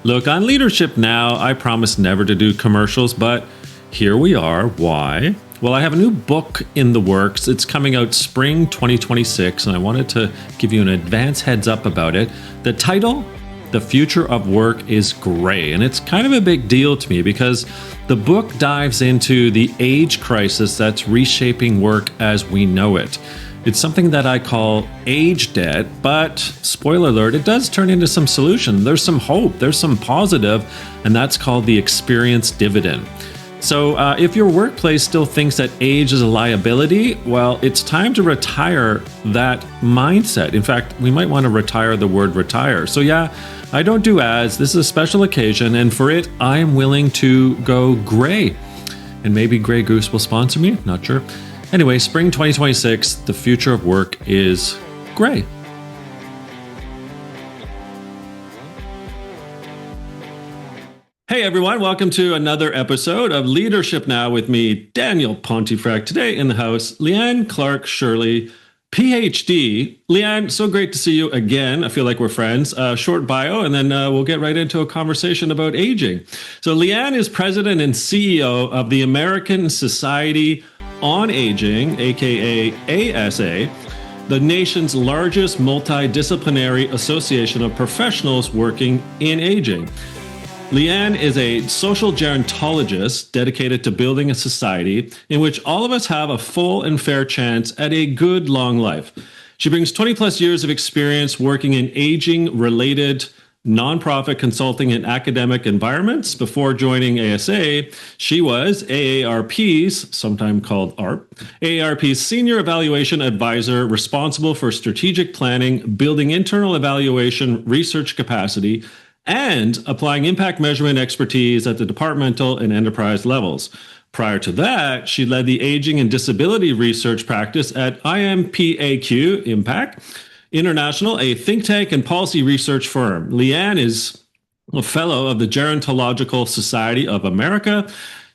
Look, on Leadership Now, I promised never to do commercials, but here we are. Why? Well, I have a new book in the works. It's coming out spring 2026, and I wanted to give you an advance heads up about it. The title, The Future of Work is Gray, and it's kind of a big deal to me because the book dives into the age crisis that's reshaping work as we know it. It's something that I call age debt, but spoiler alert, it does turn into some solution. There's some hope, there's some positive, and that's called the experience dividend. So if your workplace still thinks that age is a liability, well, it's time to retire that mindset. In fact, we might want to retire the word retire. So yeah, I don't do ads. This is a special occasion, and for it, I am willing to go gray. And maybe Grey Goose will sponsor me, not sure. Anyway, spring 2026, the future of work is gray. Hey everyone, welcome to another episode of Leadership Now with me, Daniel Pontifrac. Today in the house, Leanne Clark-Shirley, PhD. Leanne, so great to see you again. I feel like we're friends. Short bio, and then we'll get right into a conversation about aging. So Leanne is president and CEO of the American Society on Aging, aka ASA, the nation's largest multidisciplinary association of professionals working in aging. Leanne is a social gerontologist dedicated to building a society in which all of us have a full and fair chance at a good long life. She brings 20 plus years of experience working in aging-related nonprofit consulting and academic environments. Before joining ASA, she was AARP's, sometimes called AARP, AARP's Senior Evaluation Advisor responsible for strategic planning, building internal evaluation research capacity, and applying impact measurement expertise at the departmental and enterprise levels. Prior to that, she led the aging and disability research practice at IMPAQ, Impact International, a think tank and policy research firm. Leanne is a fellow of the Gerontological Society of America,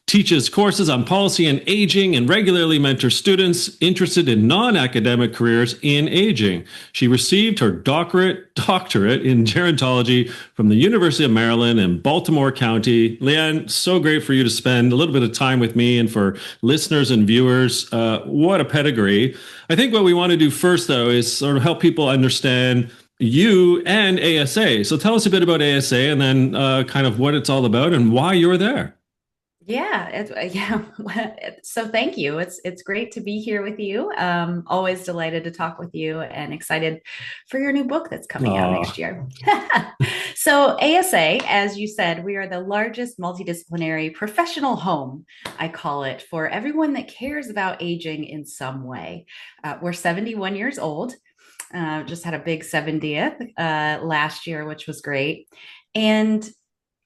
teaches courses on policy and aging, and regularly mentors students interested in non-academic careers in aging. She received her doctorate in gerontology from the University of Maryland in Baltimore County. Leanne, so great for you to spend a little bit of time with me, and for listeners and viewers, what a pedigree. I think what we want to do first, though, is sort of help people understand you and ASA. So tell us a bit about ASA, and then kind of what it's all about and why you're there. Yeah. So thank you. It's great to be here with you. Always delighted to talk with you, and excited for your new book that's coming out next year. So ASA, as you said, we are the largest multidisciplinary professional home, I call it, for everyone that cares about aging in some way. We're 71 years old. Just had a big 70th last year, which was great. And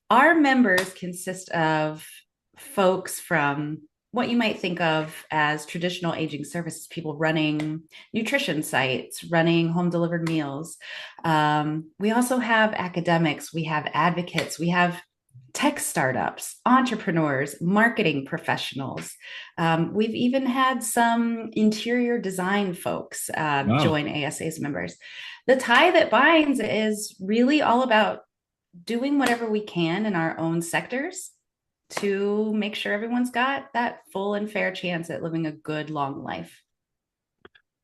our members consist of folks from what you might think of as traditional aging services, people running nutrition sites, running home delivered meals. We also have academics, we have advocates, we have tech startups, entrepreneurs, marketing professionals. We've even had some interior design folks join ASA's members. The tie that binds is really all about doing whatever we can in our own sectors to make sure everyone's got that full and fair chance at living a good, long life.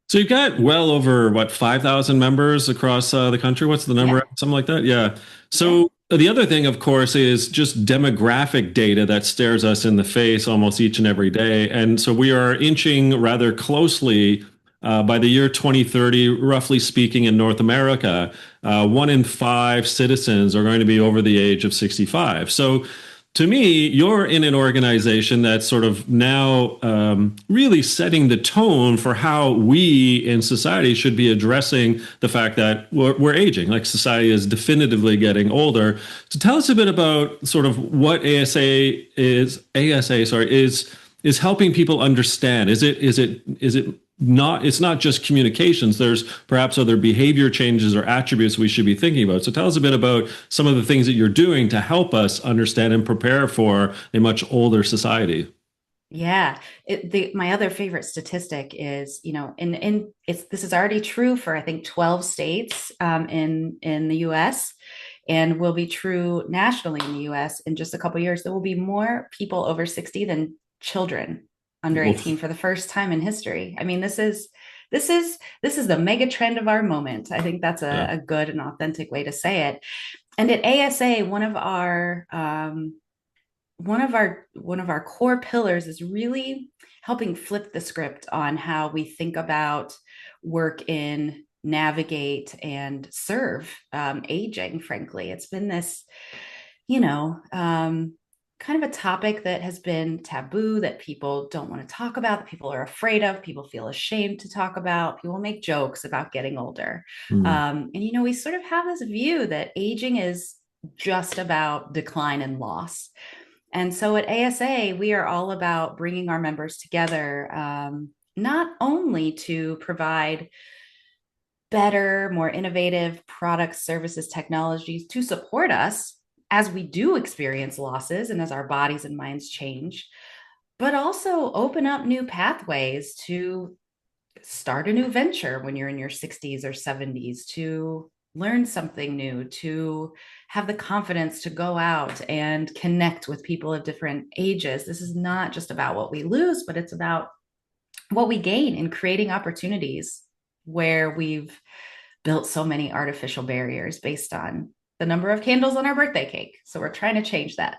So you've got well over, 5,000 members across the country? What's the number? Yeah. Something like that? Yeah. So the other thing, of course, is just demographic data that stares us in the face almost each and every day. And so we are inching rather closely by the year 2030, roughly speaking, in North America, 1 in 5 citizens are going to be over the age of 65. So to me, you're in an organization that's sort of now really setting the tone for how we in society should be addressing the fact that we're aging, like society is definitively getting older. So tell us a bit about sort of what ASA is helping people understand. Is it not, it's not just communications. There's perhaps other behavior changes or attributes we should be thinking about. So tell us a bit about some of the things that you're doing to help us understand and prepare for a much older society. Yeah. My other favorite statistic is, this is already true for, I think, 12 states in the US. and will be true nationally in the US in just a couple of years. There will be more people over 60 than children under Oof. 18 for the first time in history. I mean, this is the mega trend of our moment. I think that's Yeah. a good and authentic way to say it. And at ASA, one of our core pillars is really helping flip the script on how we think about, work in, navigate, and serve aging. Frankly, it's been this, you know, kind of a topic that has been taboo, that people don't want to talk about, that people are afraid of, people feel ashamed to talk about, people make jokes about getting older. Mm. And, we sort of have this view that aging is just about decline and loss. And so at ASA, we are all about bringing our members together, not only to provide better, more innovative products, services, technologies to support us as we do experience losses and as our bodies and minds change, but also open up new pathways to start a new venture when you're in your 60s or 70s, to learn something new, to have the confidence to go out and connect with people of different ages. This is not just about what we lose, but it's about what we gain in creating opportunities where we've built so many artificial barriers based on the number of candles on our birthday cake. So we're trying to change that.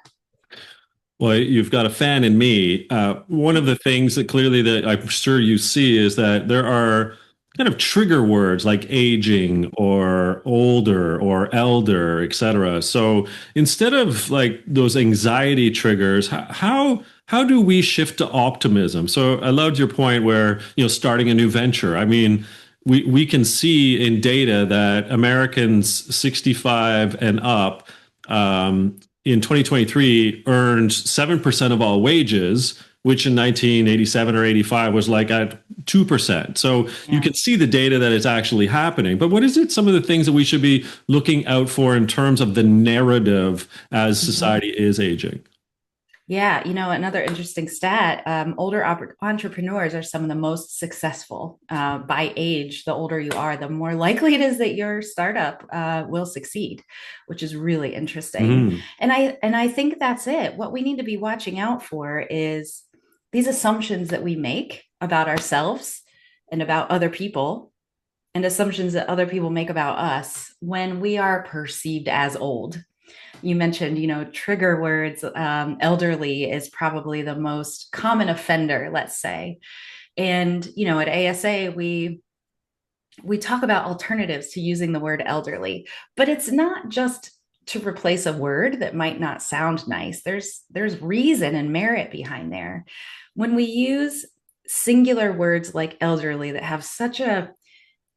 Well, you've got a fan in me. One of the things that clearly that I'm sure you see is that there are kind of trigger words like aging or older or elder, et cetera. So instead of like those anxiety triggers, how do we shift to optimism? So I loved your point where, starting a new venture. I mean, we can see in data that Americans 65 and up in 2023 earned 7% of all wages, which in 1987 or 85 was like at 2%. So you Yeah. can see the data that it's actually happening. But what is it, some of the things that we should be looking out for in terms of the narrative as Mhm. society is aging? Yeah, another interesting stat, older entrepreneurs are some of the most successful. By age, the older you are, the more likely it is that your startup will succeed, which is really interesting. Mm. And I think that's it. What we need to be watching out for is these assumptions that we make about ourselves and about other people, and assumptions that other people make about us when we are perceived as old. You mentioned, trigger words. Elderly is probably the most common offender, let's say. And, at ASA, we talk about alternatives to using the word elderly, but it's not just to replace a word that might not sound nice. There's reason and merit behind there. When we use singular words like elderly that have such a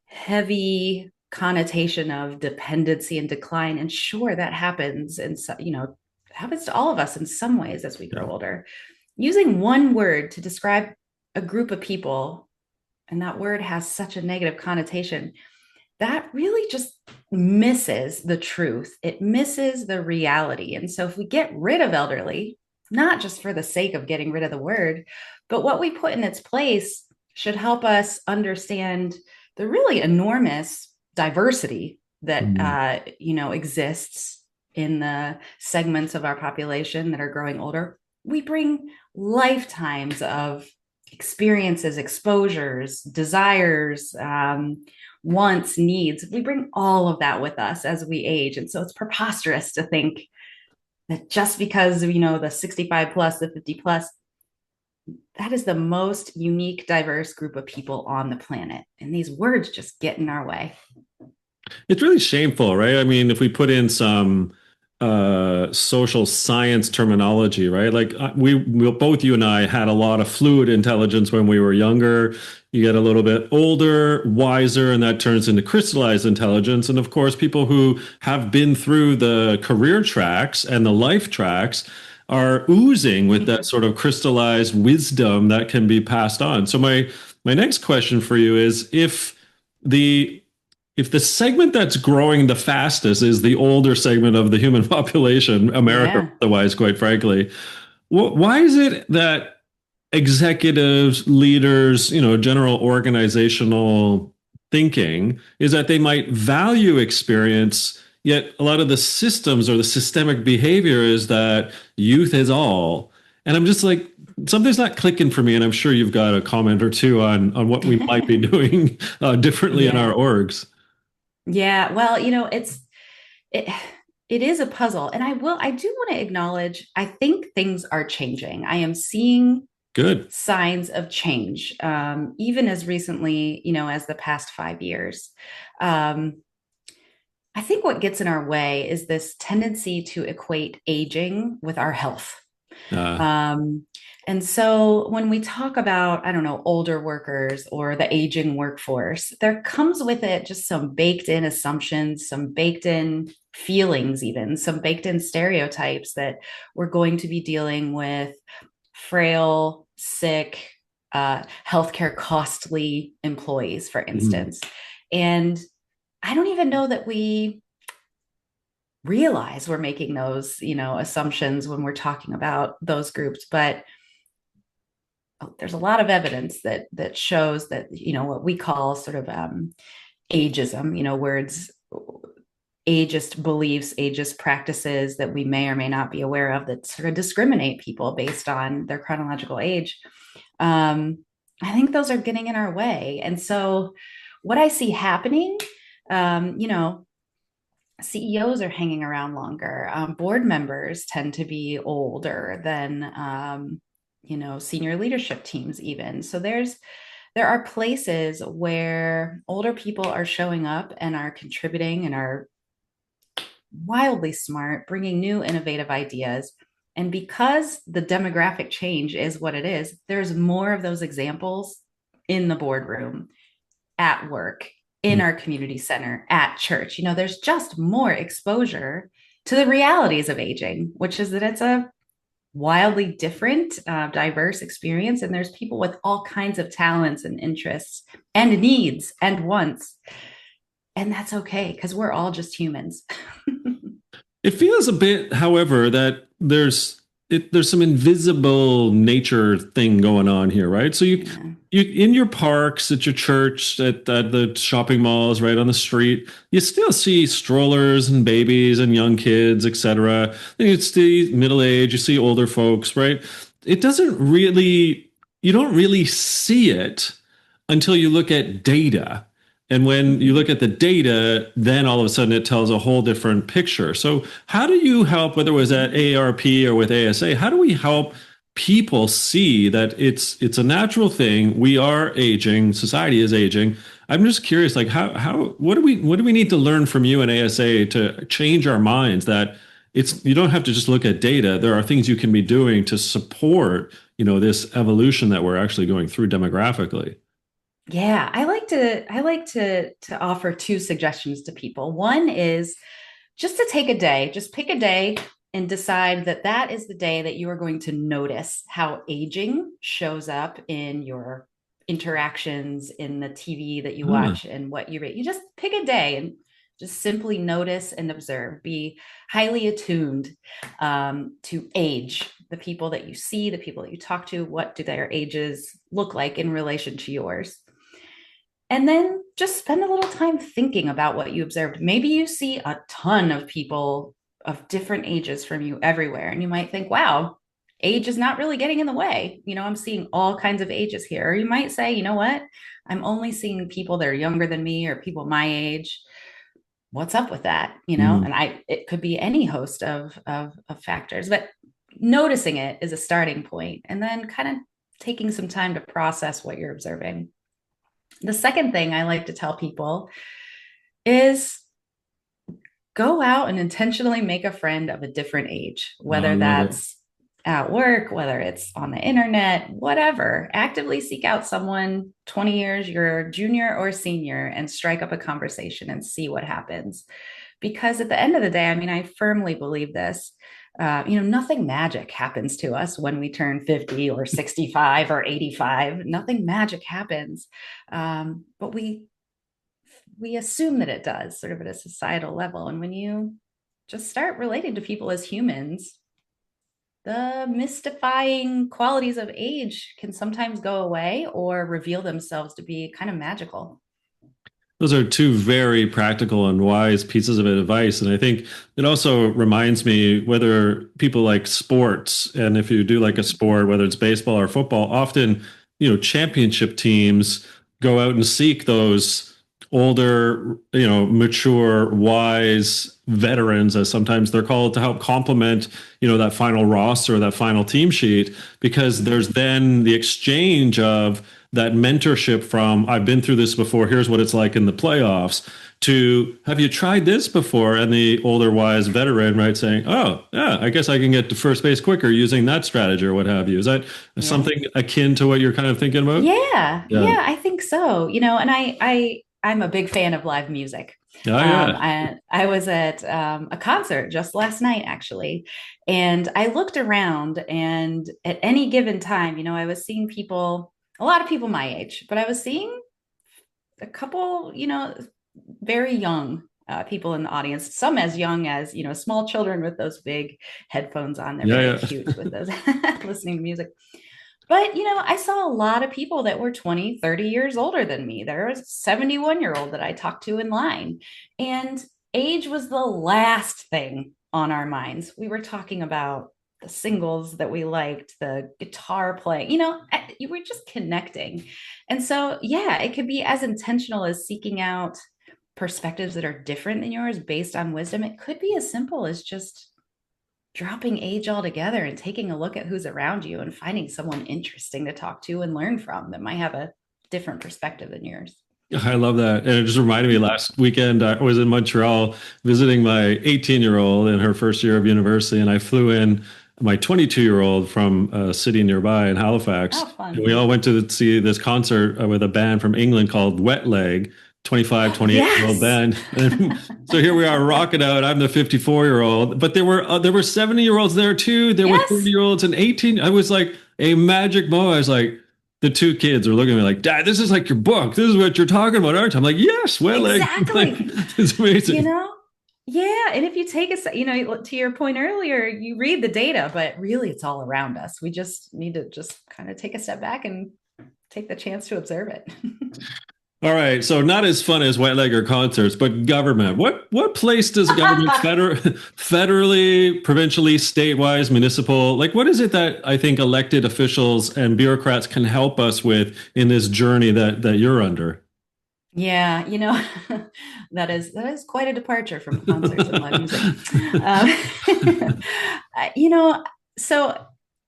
heavy connotation of dependency and decline, and sure, that happens, and so, happens to all of us in some ways as we Yeah. grow older. Using one word to describe a group of people, and that word has such a negative connotation, that really just misses the truth. It misses the reality. And so if we get rid of elderly, not just for the sake of getting rid of the word, but what we put in its place should help us understand the really enormous diversity that Mm. exists in the segments of our population that are growing older. We bring lifetimes of experiences, exposures, desires, wants, needs. We bring all of that with us as we age. And so it's preposterous to think that just because, the 65 plus, the 50 plus, that is the most unique, diverse group of people on the planet. And these words just get in our way. It's really shameful, right? I mean, if we put in some social science terminology, right? Like we both, you and I, had a lot of fluid intelligence when we were younger. You get a little bit older, wiser, and that turns into crystallized intelligence. And of course, people who have been through the career tracks and the life tracks are oozing with that sort of crystallized wisdom that can be passed on. So my next question for you is the if the segment that's growing the fastest is the older segment of the human population, America, Yeah. otherwise, quite frankly, why is it that executives, leaders, general organizational thinking is that they might value experience Yet a lot of the systems or the systemic behavior is that youth is all. And I'm just like, something's not clicking for me. And I'm sure you've got a comment or two on what we might be doing differently in our Yeah. orgs. Yeah. Well, it it is a puzzle. And I do want to acknowledge, I think things are changing. I am seeing Good. signs of change, even as recently, as the past 5 years. Um, I think what gets in our way is this tendency to equate aging with our health. Uh, Um, and so when we talk about, I don't know, older workers or the aging workforce, there comes with it just some baked in assumptions, some baked in feelings, even some baked in stereotypes that we're going to be dealing with frail, sick, healthcare costly employees, for mm, instance. And I don't even know that we realize we're making those, assumptions when we're talking about those groups. But there's a lot of evidence that shows that, what we call sort of ageism, words, ageist beliefs, ageist practices that we may or may not be aware of that sort of discriminate people based on their chronological age. Um, I think those are getting in our way. And so what I see happening, CEOs are hanging around longer. Board members tend to be older than, senior leadership teams, even. So there are places where older people are showing up and are contributing and are wildly smart, bringing new innovative ideas. And because the demographic change is what it is, there's more of those examples in the boardroom, at work, in mm. our community center, at church. There's just more exposure to the realities of aging, which is that it's a wildly different, diverse experience. And there's people with all kinds of talents and interests and needs and wants. And that's okay because we're all just humans. It feels a bit, however, that there's some invisible nature thing going on here, right? So Yeah. you in your parks, at your church, at the shopping malls, right on the street, you still see strollers and babies and young kids, etc. Then you see middle age, you see older folks, right? It doesn't really, you don't really see it until you look at data. And when you look at the data, then all of a sudden it tells a whole different picture. So, how do you help, whether it was at AARP or with ASA, how do we help people see that it's a natural thing? We are aging, society is aging. I'm just curious, like how what do we need to learn from you and ASA to change our minds that it's you don't have to just look at data. There are things you can be doing to support, this evolution that we're actually going through demographically. Yeah, I like to offer two suggestions to people. One is just to take a day, just pick a day and decide that that is the day that you are going to notice how aging shows up in your interactions, in the TV that you Ah, watch and what you read. You just pick a day and just simply notice and observe. Be highly attuned, to age, the people that you see, the people that you talk to. What do their ages look like in relation to yours? And then just spend a little time thinking about what you observed. Maybe you see a ton of people of different ages from you everywhere, and you might think, wow, age is not really getting in the way. I'm seeing all kinds of ages here. Or you might say, you know what? I'm only seeing people that are younger than me or people my age. What's up with that? mm. And it could be any host of factors, but noticing it is a starting point, and then kind of taking some time to process what you're observing. The second thing I like to tell people is go out and intentionally make a friend of a different age, Oh, I whether love it. that's at work, whether it's on the internet, whatever. Actively seek out someone 20 years your junior or senior and strike up a conversation and see what happens. Because at the end of the day, I mean, I firmly believe this. Nothing magic happens to us when we turn 50 or 65 or 85. Nothing magic happens. But we assume that it does, sort of at a societal level. And when you just start relating to people as humans, the mystifying qualities of age can sometimes go away or reveal themselves to be kind of magical. Those are two very practical and wise pieces of advice. And I think it also reminds me whether people like sports, and if you do like a sport, whether it's baseball or football, often, championship teams go out and seek those older, mature, wise veterans, as sometimes they're called, to help complement, that final roster, that final team sheet, because there's then the exchange of that mentorship from I've been through this before, here's what it's like in the playoffs, to have you tried this before? And the older wise veteran, right, saying, oh, yeah, I guess I can get to first base quicker using that strategy or what have you. Is that Yeah. something akin to what you're kind of thinking about? Yeah, Yeah. yeah, I think so. And I'm a big fan of live music. Oh, yeah. I was at a concert just last night, actually, and I looked around, and at any given time, I was seeing people, a lot of people my age, but I was seeing a couple, very young people in the audience, some as young as, small children with those big headphones on. They're very Yeah, cute with those listening to music. But, I saw a lot of people that were 20, 30 years older than me. There was a 71-year-old that I talked to in line. And age was the last thing on our minds. We were talking about the singles that we liked, the guitar playing, you were just connecting. And so, yeah, it could be as intentional as seeking out perspectives that are different than yours based on wisdom. It could be as simple as just dropping age altogether and taking a look at who's around you and finding someone interesting to talk to and learn from that might have a different perspective than yours. I love that. And it just reminded me last weekend, I was in Montreal visiting my 18-year-old in her first year of university, and I flew in my 22-year-old from a city nearby in Halifax. Oh, And we fun. all went to see this concert with a band from England called Wet Leg, 25, 28-year-old Yes. band. And so here we are rocking out. I'm the 54-year-old, but there were 70-year-olds there too. There were Yes. 30-year-olds and 18. I was like a magic moment. I was like, the two kids are looking at me like, Dad, this is like your book. This is what you're talking about, aren't you? I'm like, yes, well, like, Exactly. it's You amazing. know, yeah. And if you take to your point earlier, you read the data, but really it's all around us. We just need to just kind of take a step back and take the chance to observe it. All right, so not as fun as White Legger concerts, but government. What place does government federally, provincially, state-wise, municipal, like what is it that I think elected officials and bureaucrats can help us with in this journey that you're under? Yeah, that is quite a departure from concerts and live music. Um, you know, so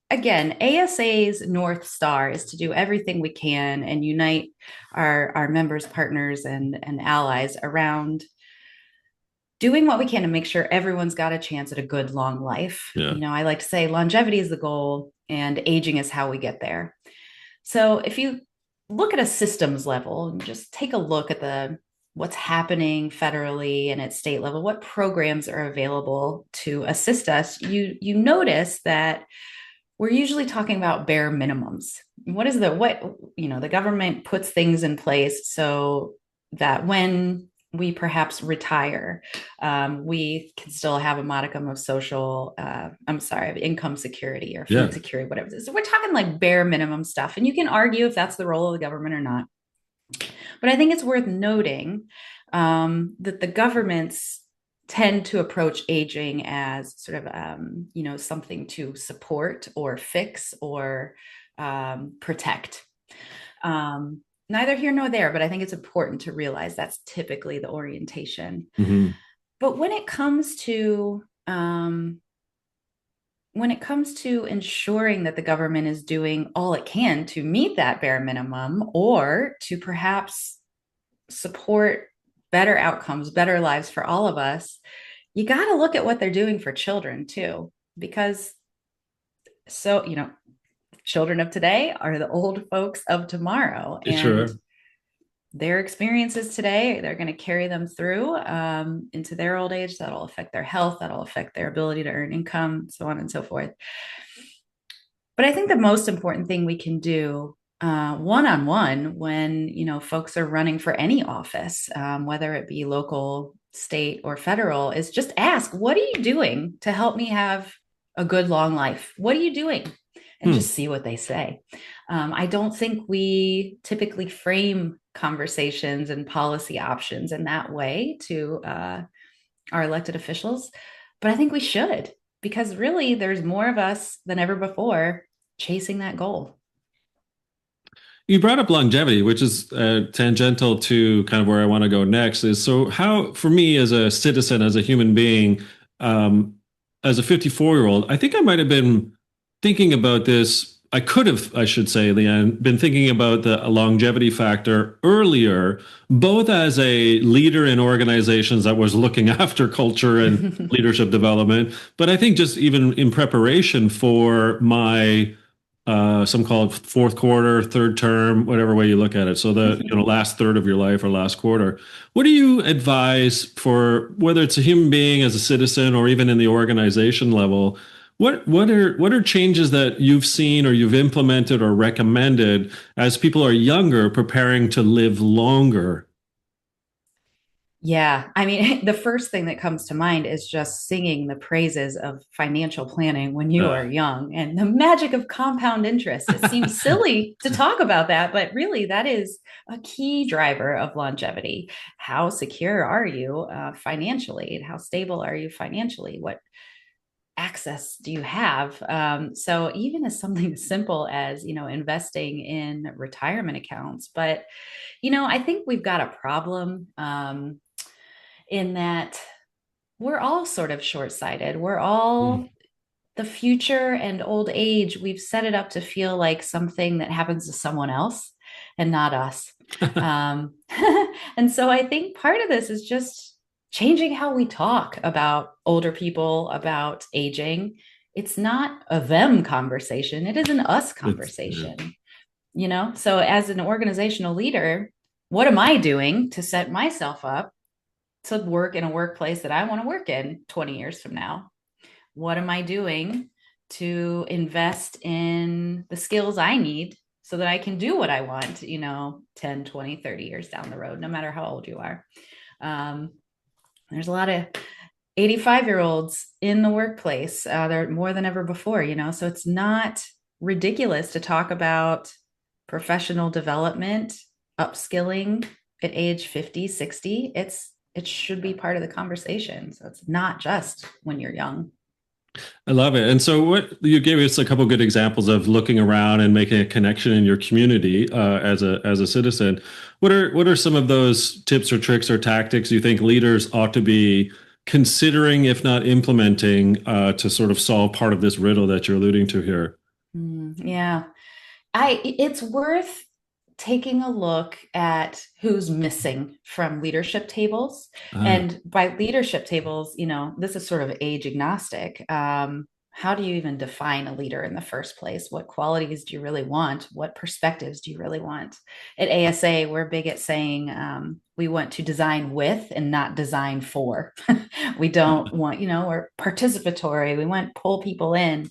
again, ASA's North Star is to do everything we can and unite our members, partners, and allies around doing what we can to make sure everyone's got a chance at a good long life. Yeah. I like to say longevity is the goal and aging is how we get there. So if you look at a systems level and just take a look at the what's happening federally and at state level, what programs are available to assist us, you notice that we're usually talking about bare minimums. What is the government puts things in place so that when we perhaps retire, we can still have a modicum of of income security or Yeah. food security, whatever it is. So we're talking like bare minimum stuff. And you can argue if that's the role of the government or not. But I think it's worth noting that the governments tend to approach aging as sort of something to support or fix or protect. Neither here nor there, but I think it's important to realize that's typically the orientation. Hmm. But when it comes to ensuring that the government is doing all it can to meet that bare minimum or to perhaps support better outcomes, better lives for all of us, you got to look at what they're doing for children too, because children of today are the old folks of tomorrow. And Sure. their experiences today, they're going to carry them through into their old age. That'll affect their health, that'll affect their ability to earn income, so on and so forth. But I think the most important thing we can do one-on-one when folks are running for any office, whether it be local, state, or federal, is just ask, what are you doing to help me have a good long life? What are you doing? And Hmm. just see what they say. I don't think we typically frame conversations and policy options in that way to our elected officials. But I think we should, because really there's more of us than ever before chasing that goal. You brought up longevity, which is tangential to kind of where I want to go next. Is so how, for me as a citizen, as a human being, um, as a 54-year-old, I think I might have been thinking about this. I could have, I should say, Leanne, been thinking about the longevity factor earlier, both as a leader in organizations that was looking after culture and leadership development, but I think just even in preparation for my some call it fourth quarter, third term, whatever way you look at it. So the last third of your life or last quarter. What do you advise for whether it's a human being as a citizen or even in the organization level? What are changes that you've seen or you've implemented or recommended as people are younger, preparing to live longer? Yeah, I mean, the first thing that comes to mind is just singing the praises of financial planning when you are Uh, young and the magic of compound interest. It seems silly to talk about that, but really, that is a key driver of longevity. How secure are you financially? How stable are you financially? What access do you have? So even as something as simple as, investing in retirement accounts, but I think we've got a problem in that we're all sort of short-sighted. We're all the future and old age. We've set it up to feel like something that happens to someone else and not us. Um, and so I think part of this is just changing how we talk about older people, about aging. It's not a them conversation, it is an us yeah. conversation. So as an organizational leader, what am I doing to set myself up to work in a workplace that I want to work in 20 years from now? What am I doing to invest in the skills I need so that I can do what I want, 10, 20, 30 years down the road, no matter how old you are? Um, there's a lot of 85-year-olds in the workplace. They're more than ever before, so it's not ridiculous to talk about professional development, upskilling at age 50, 60. It should be part of the conversation. So it's not just when you're young. I love it. And so, what you gave us a couple good examples of looking around and making a connection in your community as a citizen. What are some of those tips or tricks or tactics you think leaders ought to be considering, if not implementing, to sort of solve part of this riddle that you're alluding to here? Yeah. It's worth taking a look at who's missing from leadership tables. Ah, And by leadership tables, this is sort of age agnostic. How do you even define a leader in the first place? What qualities do you really want? What perspectives do you really want? At ASA, we're big at saying we want to design with and not design for. We don't want, we're participatory. We want to pull people in.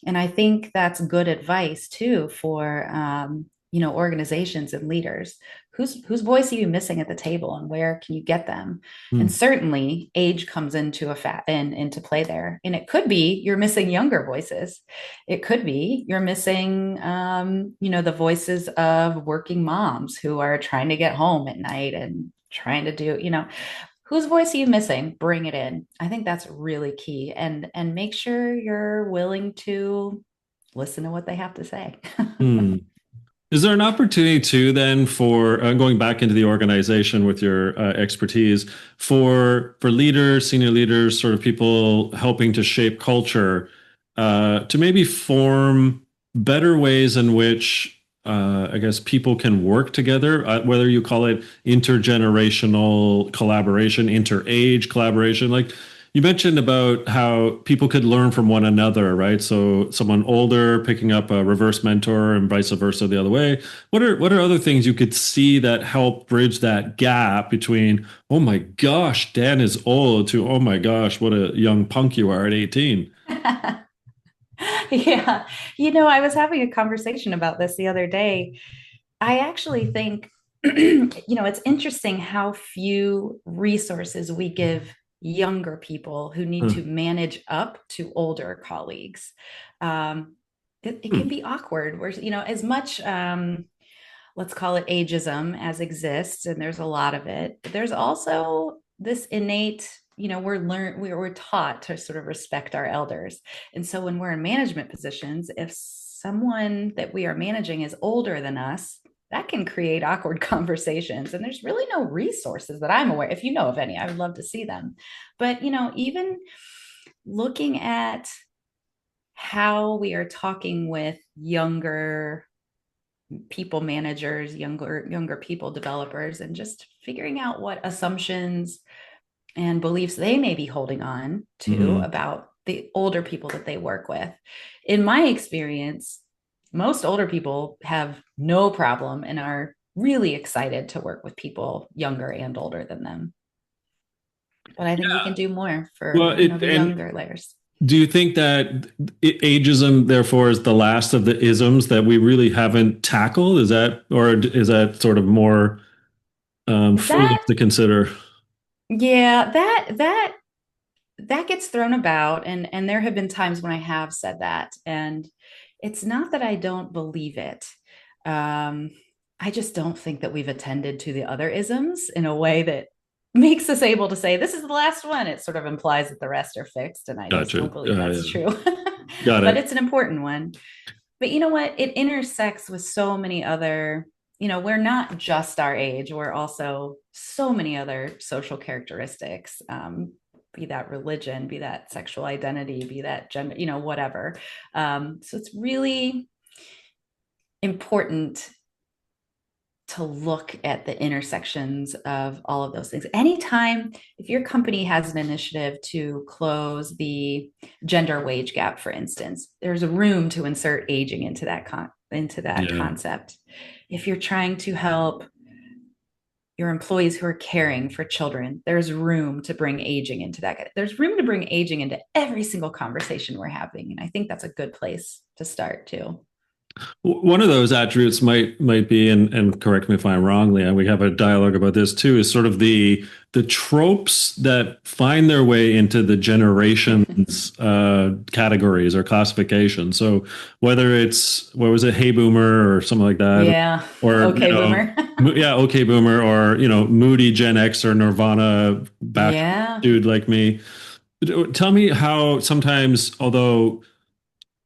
And I think that's good advice too for organizations and leaders. Whose voice are you missing at the table, and where can you get them? And hmm. certainly, age comes into play there. And it could be you're missing younger voices. It could be you're missing, the voices of working moms who are trying to get home at night and trying to do, whose voice are you missing? Bring it in. I think that's really key. And make sure you're willing to listen to what they have to say. Hmm. Is there an opportunity too, then, for going back into the organization with your expertise for leaders, senior leaders, sort of people helping to shape culture, to maybe form better ways in which I guess people can work together, whether you call it intergenerational collaboration, inter-age collaboration, like you mentioned about how people could learn from one another, right? So someone older picking up a reverse mentor and vice versa the other way. What are other things you could see that help bridge that gap between, oh my gosh, Dan is old, to, oh my gosh, what a young punk you are at 18? Yeah. I was having a conversation about this the other day. I actually think, it's interesting how few resources we give younger people who need Huh. to manage up to older colleagues. It can Hmm. be awkward where, as much let's call it ageism as exists, and there's a lot of it. But there's also this innate, we're taught to sort of respect our elders. And so when we're in management positions, if someone that we are managing is older than us, that can create awkward conversations. And there's really no resources that I'm aware. If you know of any, I would love to see them. But even looking at how we are talking with younger people managers, younger people developers, and just figuring out what assumptions and beliefs they may be holding on to about the older people that they work with. In my experience, most older people have no problem and are really excited to work with people younger and older than them. But I think we can do more for Well, the younger layers. do you think that ageism, therefore, is the last of the isms that we really haven't tackled? Is that, or is that sort of more foolish That to consider? Yeah, that gets thrown about, and there have been times when I have said that, and it's not that I don't believe it. Um, I just don't think that we've attended to the other isms in a way that makes us able to say this is the last one. It sort of implies that the rest are fixed, and I just Gotcha. don't believe that's Yeah. true. Got But it. it's an important one. But you know what? It intersects with so many other, we're not just our age, we're also so many other social characteristics, be that religion, be that sexual identity, be that gender, whatever. So it's really important to look at the intersections of all of those things. Anytime, if your company has an initiative to close the gender wage gap, for instance, there's a room to insert aging into that Yeah. concept. If you're trying to help your employees who are caring for children, there's room to bring aging into that. There's room to bring aging into every single conversation we're having, and I think that's a good place to start too. One of those attributes might be, and correct me if I'm wrong, Leanne, we have a dialogue about this too, is sort of the tropes that find their way into the generations categories or classifications. So whether it's what was it, Hey Boomer or something like that, Yeah. or Okay, boomer. yeah, okay Boomer, or moody Gen X or Nirvana back Yeah. dude like me. Tell me how sometimes, although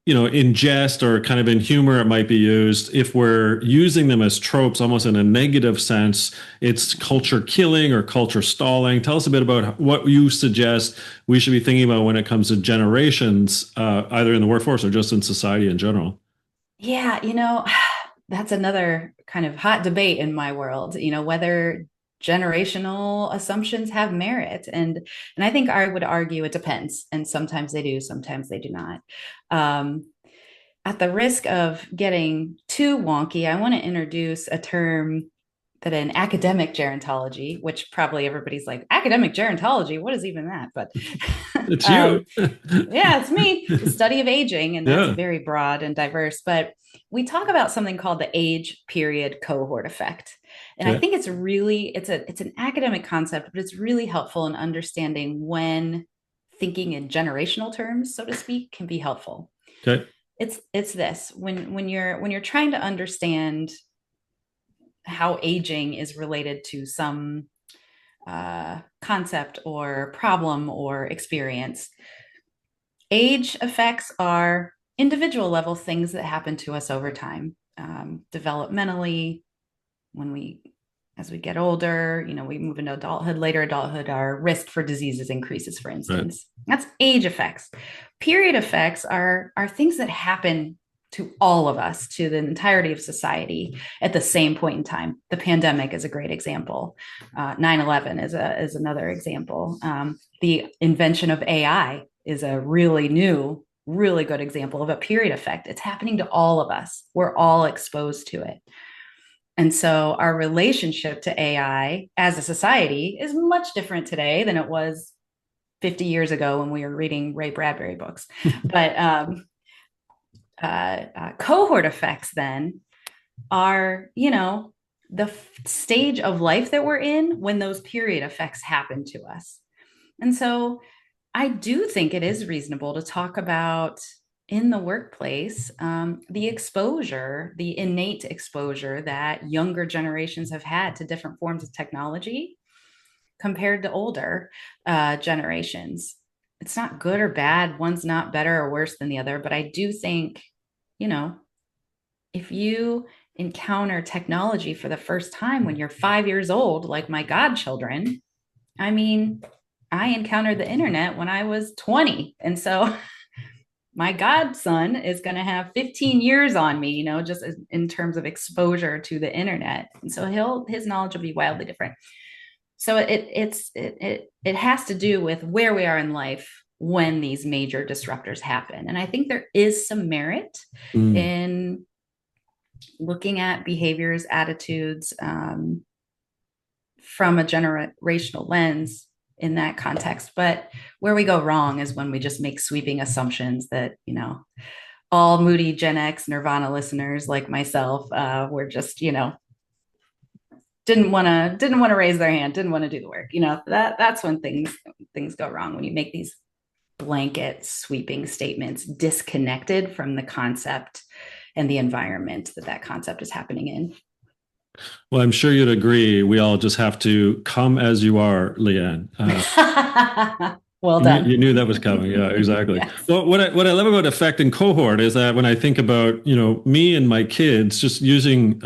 in jest or kind of in humor, it might be used. If we're using them as tropes, almost in a negative sense, it's culture killing or culture stalling. Tell us a bit about what you suggest we should be thinking about when it comes to generations, either in the workforce or just in society in general. Yeah, that's another kind of hot debate in my world, whether generational assumptions have merit. And I think I would argue it depends. And sometimes they do, sometimes they do not. Um, at the risk of getting too wonky, I want to introduce a term that in academic gerontology, which probably everybody's like, academic gerontology, what is even that? But It's you. um, yeah, it's me, the study of aging, and that's Yeah. very broad and diverse. But we talk about something called the age period cohort effect. And I Okay. think it's an academic concept, but it's really helpful in understanding when thinking in generational terms, so to speak, can be helpful. Okay. It's this when you're trying to understand how aging is related to some concept or problem or experience. Age effects are individual level things that happen to us over time, developmentally, when as we get older, we move into adulthood, later adulthood, our risk for diseases increases, for Right. instance. That's age effects. Period effects are things that happen to all of us, to the entirety of society at the same point in time. The pandemic is a great example. 9/11 is another example. The invention of AI is a really good example of a period effect. It's happening to all of us. We're all exposed to it. And so our relationship to AI as a society is much different today than it was 50 years ago when we were reading Ray Bradbury books. But cohort effects then are, the stage of life that we're in when those period effects happen to us. And so I do think it is reasonable to talk about in the workplace, the innate exposure that younger generations have had to different forms of technology compared to older generations. It's not good or bad. One's not better or worse than the other. But I do think, you know, if you encounter technology for the first time when you're 5 years old, like my godchildren, I mean, I encountered the internet when I was 20. And so my godson is going to have 15 years on me, just in terms of exposure to the internet. And so his knowledge will be wildly different. So it has to do with where we are in life when these major disruptors happen. And I think there is some merit in looking at behaviors, attitudes from a generational lens in that context. But where we go wrong is when we just make sweeping assumptions that, all moody Gen X Nirvana listeners like myself were just, didn't want to raise their hand, didn't want to do the work. That's when things go wrong, when you make these blanket sweeping statements disconnected from the concept and the environment that concept is happening in. Well, I'm sure you'd agree. We all just have to come as you are, Leanne. Well done. You knew that was coming. Yeah, exactly. Yes. Well, what I love about effect and cohort is that when I think about, me and my kids, just using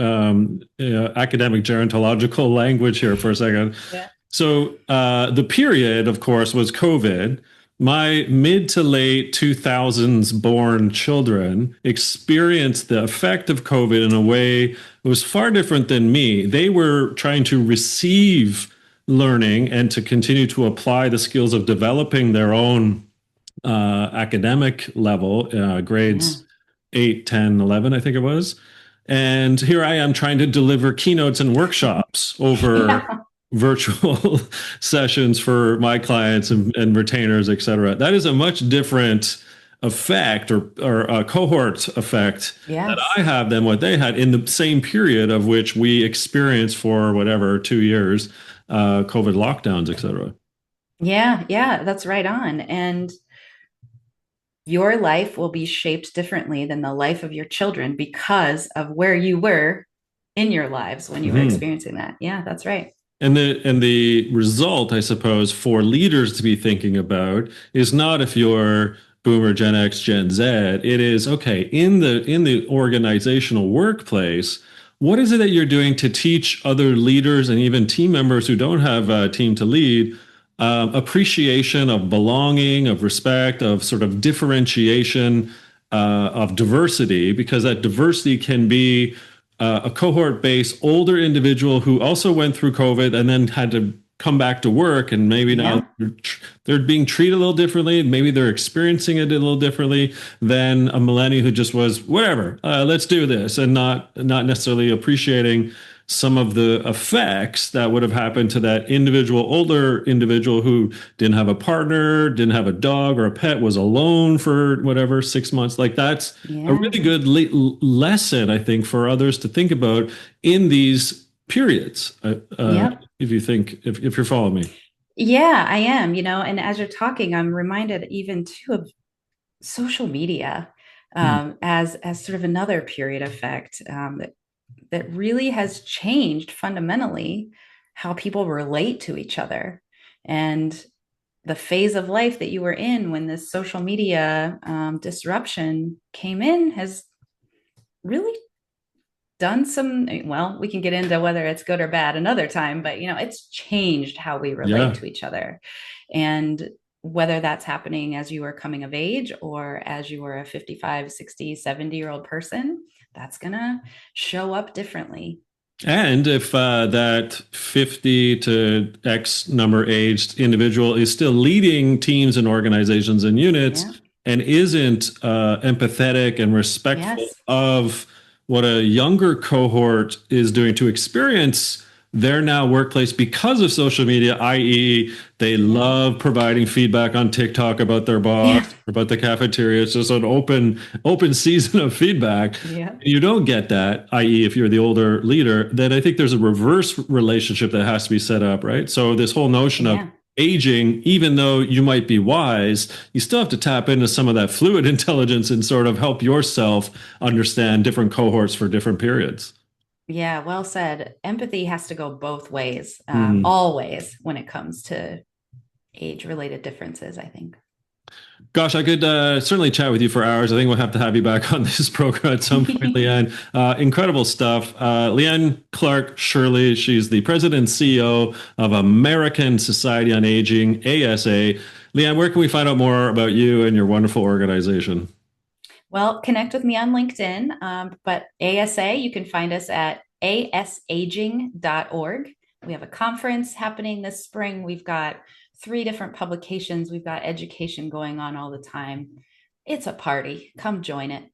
academic gerontological language here for a second. Yeah. So the period, of course, was COVID. My mid to late 2000s born children experienced the effect of COVID in a way that was far different than me. They were trying to receive learning and to continue to apply the skills of developing their own academic level, grades 8, 10, 11, I think it was. And here I am trying to deliver keynotes and workshops over virtual sessions for my clients and retainers, et cetera. That is a much different effect or a cohort effect that I have than what they had in the same period of which we experienced for whatever 2 years, COVID lockdowns, et cetera. Yeah, that's right on. And your life will be shaped differently than the life of your children because of where you were in your lives when you were experiencing that. Yeah, that's right. And the result, I suppose, for leaders to be thinking about is not if you're Boomer, Gen X, Gen Z. It is, okay, in the organizational workplace, what is it that you're doing to teach other leaders and even team members who don't have a team to lead appreciation of belonging, of respect, of sort of differentiation, of diversity, because that diversity can be a cohort-based older individual who also went through COVID and then had to come back to work, and maybe now they're being treated a little differently. Maybe they're experiencing it a little differently than a millennial who just was whatever. Let's do this, and not necessarily appreciating some of the effects that would have happened to that older individual who didn't have a partner, didn't have a dog or a pet, was alone for whatever, 6 months. Like that's a really good lesson, I think, for others to think about in these periods. If you're following me. Yeah, I am, and as you're talking, I'm reminded even too of social media as sort of another period effect that really has changed fundamentally how people relate to each other. And the phase of life that you were in when this social media disruption came in has really done we can get into whether it's good or bad another time, but it's changed how we relate to each other. And whether that's happening as you are coming of age or as you were a 55, 60, 70-year-old person, that's going to show up differently. And if that 50 to X number aged individual is still leading teams and organizations and units and isn't empathetic and respectful of what a younger cohort is doing to experience their now workplace because of social media, i.e. they love providing feedback on TikTok about their boss, about the cafeteria. It's just an open season of feedback. Yeah. You don't get that, i.e. if you're the older leader, then I think there's a reverse relationship that has to be set up, right? So this whole notion of aging, even though you might be wise, you still have to tap into some of that fluid intelligence and sort of help yourself understand different cohorts for different periods. Yeah, well said. Empathy has to go both ways, Mm. always when it comes to age-related differences, I think. Gosh, I could certainly chat with you for hours. I think we'll have to have you back on this program at some point, Leanne. Incredible stuff. Leanne Clark-Shirley, she's the president and CEO of American Society on Aging, ASA. Leanne, where can we find out more about you and your wonderful organization? Well, connect with me on LinkedIn, but ASA, you can find us at asaging.org. We have a conference happening this spring. We've got 3 different publications. We've got education going on all the time. It's a party. Come join it.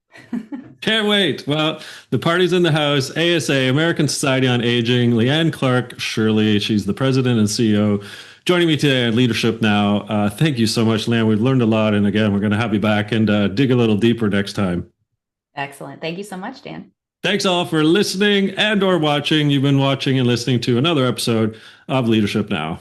Can't wait. Well, the party's in the house. ASA, American Society on Aging. Leanne Clark-Shirley, she's the president and CEO, joining me today on Leadership Now. Thank you so much, Leanne. We've learned a lot. And again, we're going to have you back and dig a little deeper next time. Excellent. Thank you so much, Dan. Thanks all for listening and or watching. You've been watching and listening to another episode of Leadership Now.